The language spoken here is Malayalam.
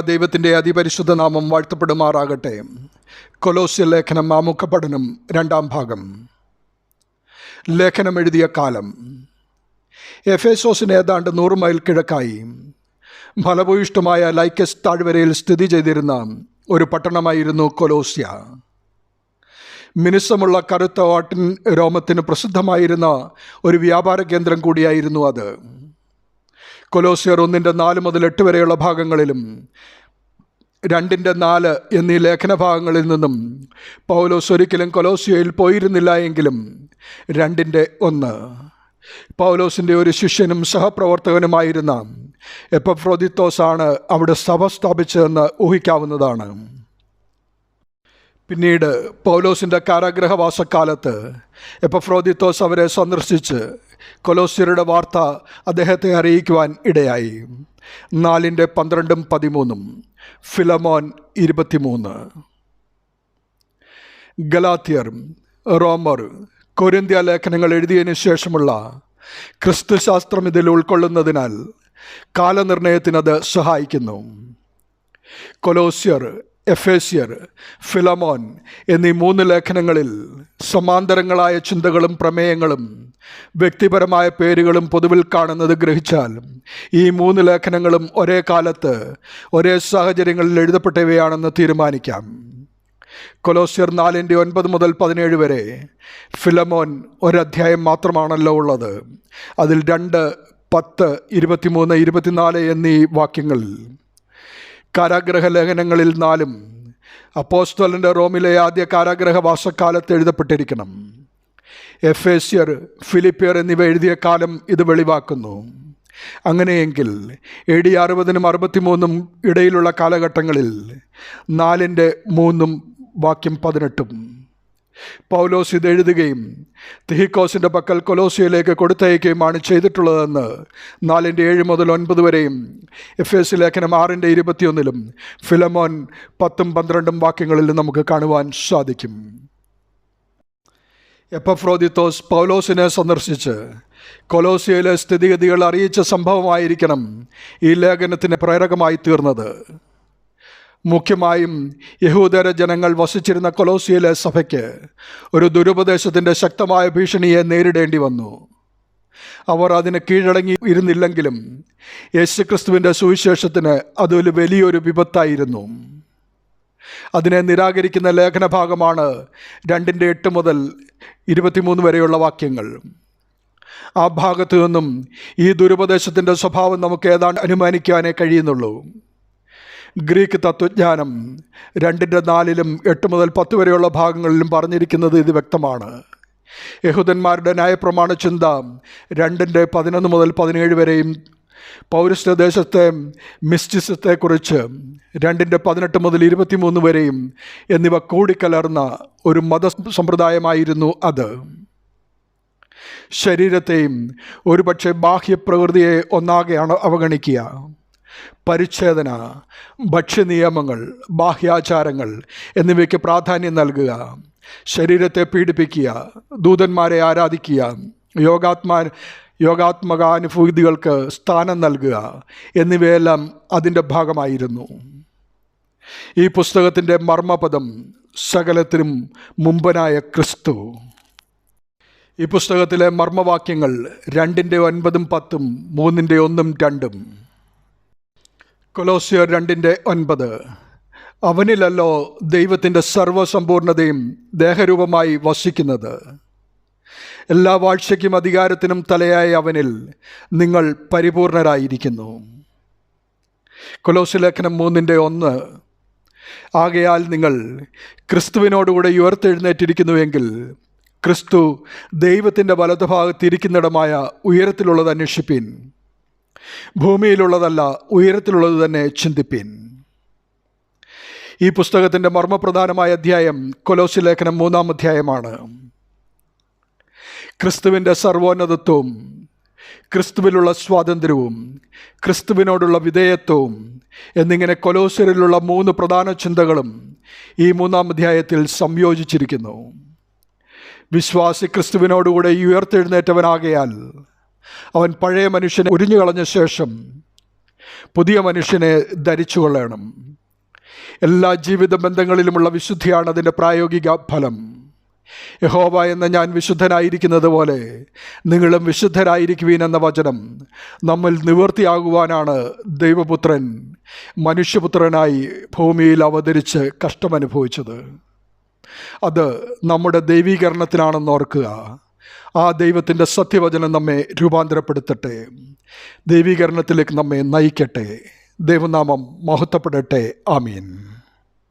ദൈവത്തിൻ്റെ അതിപരിശുദ്ധ നാമം വാഴ്ത്തപ്പെടുമാറാകട്ടെ. കൊലോസ്യ ലേഖനം ആമുഖ പഠനം, 2-ാം ഭാഗം. ലേഖനം എഴുതിയ കാലം. എഫേസോസിന് ഏതാണ്ട് 100 മൈൽ കിഴക്കായി ഫലഭൂയിഷ്ടമായ ലൈക്കസ് താഴ്വരയിൽ സ്ഥിതി ചെയ്തിരുന്ന ഒരു പട്ടണമായിരുന്നു കൊലോസ്യ. മിനുസമുള്ള കറുത്ത ആട്ടിൻ രോമത്തിന് പ്രസിദ്ധമായിരുന്ന ഒരു വ്യാപാര കേന്ദ്രം കൂടിയായിരുന്നു അത്. കൊലോസ്യർ 1:4 മുതൽ 8 വരെയുള്ള ഭാഗങ്ങളിലും 2:4 എന്നീ ലേഖനഭാഗങ്ങളിൽ നിന്നും പൗലോസ് ഒരിക്കലും കൊലോസ്യയിൽ പോയിരുന്നില്ല എങ്കിലും 2:1 പൗലോസിൻ്റെ ഒരു ശിഷ്യനും സഹപ്രവർത്തകനുമായിരുന്ന എപ്പഫ്രോദിത്തോസ് ആണ് അവിടെ സഭ സ്ഥാപിച്ചതെന്ന് ഊഹിക്കാവുന്നതാണ്. പിന്നീട് പൗലോസിൻ്റെ കാരാഗ്രഹവാസക്കാലത്ത് എപ്പഫ്രോദിത്തോസ് അവരെ സന്ദർശിച്ച് കൊലോസ്യരുടെ വാർത്ത അദ്ദേഹത്തെ അറിയിക്കുവാൻ ഇടയായി. 4:12-13 ഫിലമോൻ 23. ഗലാത്യർ, റോമർ, കൊരിന്ത്യ ലേഖനങ്ങൾ എഴുതിയതിനു ശേഷമുള്ള ക്രിസ്തുശാസ്ത്രം ഇതിൽ ഉൾക്കൊള്ളുന്നതിനാൽ കാലനിർണയത്തിനത് സഹായിക്കുന്നു. കൊലോസ്യർ, എഫേസ്യർ, ഫിലമോൻ എന്നീ 3 ലേഖനങ്ങളിൽ സമാന്തരങ്ങളായ ചിന്തകളും പ്രമേയങ്ങളും വ്യക്തിപരമായ പേരുകളും പൊതുവിൽ കാണുന്നത് ഗ്രഹിച്ചാൽ ഈ 3 ലേഖനങ്ങളും ഒരേ കാലത്ത് ഒരേ സാഹചര്യങ്ങളിൽ എഴുതപ്പെട്ടവയാണെന്ന് തീരുമാനിക്കാം. കൊലോസ്യർ 4:9 മുതൽ 17 വരെ, ഫിലമോൻ ഒരധ്യായം മാത്രമാണല്ലോ ഉള്ളത്. അതിൽ 2, 10, 23, 24 എന്നീ വാക്യങ്ങളിൽ. കാരാഗ്രഹ ലേഖനങ്ങളിൽ 4 അപ്പോസ്തലൻ്റെ റോമിലെ ആദ്യ കാരാഗ്രഹവാസക്കാലത്ത് എഴുതപ്പെട്ടിരിക്കണം. എഫേസ്യർ, ഫിലിപ്പിയർ എന്നിവ എഴുതിയ കാലം ഇത് വെളിവാക്കുന്നു. അങ്ങനെയെങ്കിൽ AD 60-നും 63-നും ഇടയിലുള്ള കാലഘട്ടങ്ങളിൽ 4:3 വാക്യം 18 പൗലോസ് ഇത് എഴുതുകയും തിഹിക്കോസിൻ്റെ പക്കൽ കൊലോസ്യയിലേക്ക് കൊടുത്തയക്കുകയുമാണ് ചെയ്തിട്ടുള്ളതെന്ന് 4:7 മുതൽ 9 വരെയും, എഫേസ്യ ലേഖനം 6:21-ലും ഫിലമോൻ 10-12 വാക്യങ്ങളിൽ നമുക്ക് കാണുവാൻ സാധിക്കും. എപ്പഫ്രോദിത്തോസ് പൗലോസിനെ സന്ദർശിച്ച് കൊലോസ്യയിലെ സ്ഥിതിഗതികൾ അറിയിച്ച സംഭവമായിരിക്കണം ഈ ലേഖനത്തിന് പ്രേരകമായി തീർന്നത്. മുഖ്യമായും യഹൂദര ജനങ്ങൾ വസിച്ചിരുന്ന കൊലോസ്യയിലെ സഭയ്ക്ക് ഒരു ദുരുപദേശത്തിൻ്റെ ശക്തമായ ഭീഷണിയെ നേരിടേണ്ടി വന്നു. അവർ അതിന് കീഴടങ്ങി ഇരുന്നില്ലെങ്കിലും യേശുക്രിസ്തുവിൻ്റെ സുവിശേഷത്തിന് അതൊരു വലിയൊരു വിപത്തായിരുന്നു. അതിനെ നിരാകരിക്കുന്ന ലേഖനഭാഗമാണ് 2:8 മുതൽ 23 വരെയുള്ള വാക്യങ്ങൾ. ആ ഭാഗത്തു നിന്നും ഈ ദുരുപദേശത്തിൻ്റെ സ്വഭാവം നമുക്ക് ഏതാണ്ട് അനുമാനിക്കാനേ കഴിയുന്നുള്ളൂ. ഗ്രീക്ക് തത്വജ്ഞാനം 2:4-ലും 8 മുതൽ 10 വരെയുള്ള ഭാഗങ്ങളിലും പറഞ്ഞിരിക്കുന്നത് ഇത് വ്യക്തമാണ്. യഹൂദന്മാരുടെ ന്യായപ്രമാണ ചിന്ത 2:11 മുതൽ 17 വരെയും, പൗരസ്ത്യദേശത്തെ മിസ്റ്റിസത്തെക്കുറിച്ച് 2:18 മുതൽ 23 വരെയും എന്നിവ കൂടിക്കലർന്ന ഒരു മതസമ്പ്രദായമായിരുന്നു അത്. ശരീരത്തെയും ഒരുപക്ഷെ ബാഹ്യപ്രകൃതിയെ ഒന്നാകെയാണ് അവഗണിക്കുക. പരിച്ഛേദന, ഭക്ഷ്യനിയമങ്ങൾ, ബാഹ്യാചാരങ്ങൾ എന്നിവയ്ക്ക് പ്രാധാന്യം നൽകുക, ശരീരത്തെ പീഡിപ്പിക്കുക, ദൂതന്മാരെ ആരാധിക്കുക, യോഗാത്മകാനുഭൂതികൾക്ക് സ്ഥാനം നൽകുക എന്നിവയെല്ലാം അതിൻ്റെ ഭാഗമായിരുന്നു. ഈ പുസ്തകത്തിൻ്റെ മർമ്മപദം സകലത്തിനും മുമ്പനായ ക്രിസ്തു. ഈ പുസ്തകത്തിലെ മർമ്മവാക്യങ്ങൾ 2:9-10, 3:1-2. കൊലോസ്യർ 2:9 അവനിലല്ലോ ദൈവത്തിൻ്റെ സർവ്വസമ്പൂർണതയും ദേഹരൂപമായി വസിക്കുന്നത്. എല്ലാ വാഴ്ചയ്ക്കും അധികാരത്തിനും തലയായ അവനിൽ നിങ്ങൾ പരിപൂർണരായിരിക്കുന്നു. കൊലോസ്യ ലേഖനം 3:1 ആകയാൽ നിങ്ങൾ ക്രിസ്തുവിനോടുകൂടെ ഉയർത്തെഴുന്നേറ്റിരിക്കുന്നുവെങ്കിൽ ക്രിസ്തു ദൈവത്തിൻ്റെ വലതുഭാഗത്തിരിക്കുന്നിടമായ ഉയരത്തിലുള്ളത് അന്വേഷിപ്പീൻ, ഭൂമിയിലുള്ളതല്ല ഉയരത്തിലുള്ളത് തന്നെ ചിന്തിപ്പീൻ. ഈ പുസ്തകത്തിൻ്റെ മർമ്മപ്രധാനമായ അധ്യായം കൊലോസ്യ ലേഖനം 3-ാം അധ്യായമാണ്. ക്രിസ്തുവിൻ്റെ സർവോന്നതത്വവും ക്രിസ്തുവിലുള്ള സ്വാതന്ത്ര്യവും ക്രിസ്തുവിനോടുള്ള വിധേയത്വവും എന്നിങ്ങനെ കൊലോസ്യരിലുള്ള 3 പ്രധാന ചിന്തകളും ഈ 3-ാം അധ്യായത്തിൽ സംയോജിച്ചിരിക്കുന്നു. വിശ്വാസി ക്രിസ്തുവിനോടുകൂടെ ഉയർത്തെഴുന്നേറ്റവനാകയാൽ അവൻ പഴയ മനുഷ്യനെ ഉരിഞ്ഞുകളഞ്ഞ ശേഷം പുതിയ മനുഷ്യനെ ധരിച്ചുകൊള്ളണം. എല്ലാ ജീവിത ബന്ധങ്ങളിലുമുള്ള വിശുദ്ധിയാണ് അതിൻ്റെ പ്രായോഗിക ഫലം. യഹോവ എന്ന ഞാൻ വിശുദ്ധനായിരിക്കുന്നത് പോലെ നിങ്ങളും വിശുദ്ധരായിരിക്കുവീൻ എന്ന വചനം നമ്മിൽ നിവൃത്തിയാകുവാനാണ് ദൈവപുത്രൻ മനുഷ്യപുത്രനായി ഭൂമിയിൽ അവതരിച്ച് കഷ്ടമനുഭവിച്ചത്. അത് നമ്മുടെ ദൈവീകരണത്തിനാണെന്ന് ഓർക്കുക. ആ ദൈവത്തിൻ്റെ സത്യവചനം നമ്മെ രൂപാന്തരപ്പെടുത്തട്ടെ, ദൈവീകരണത്തിലേക്ക് നമ്മെ നയിക്കട്ടെ. ദൈവനാമം മഹത്വപ്പെടട്ടെ. ആമീൻ.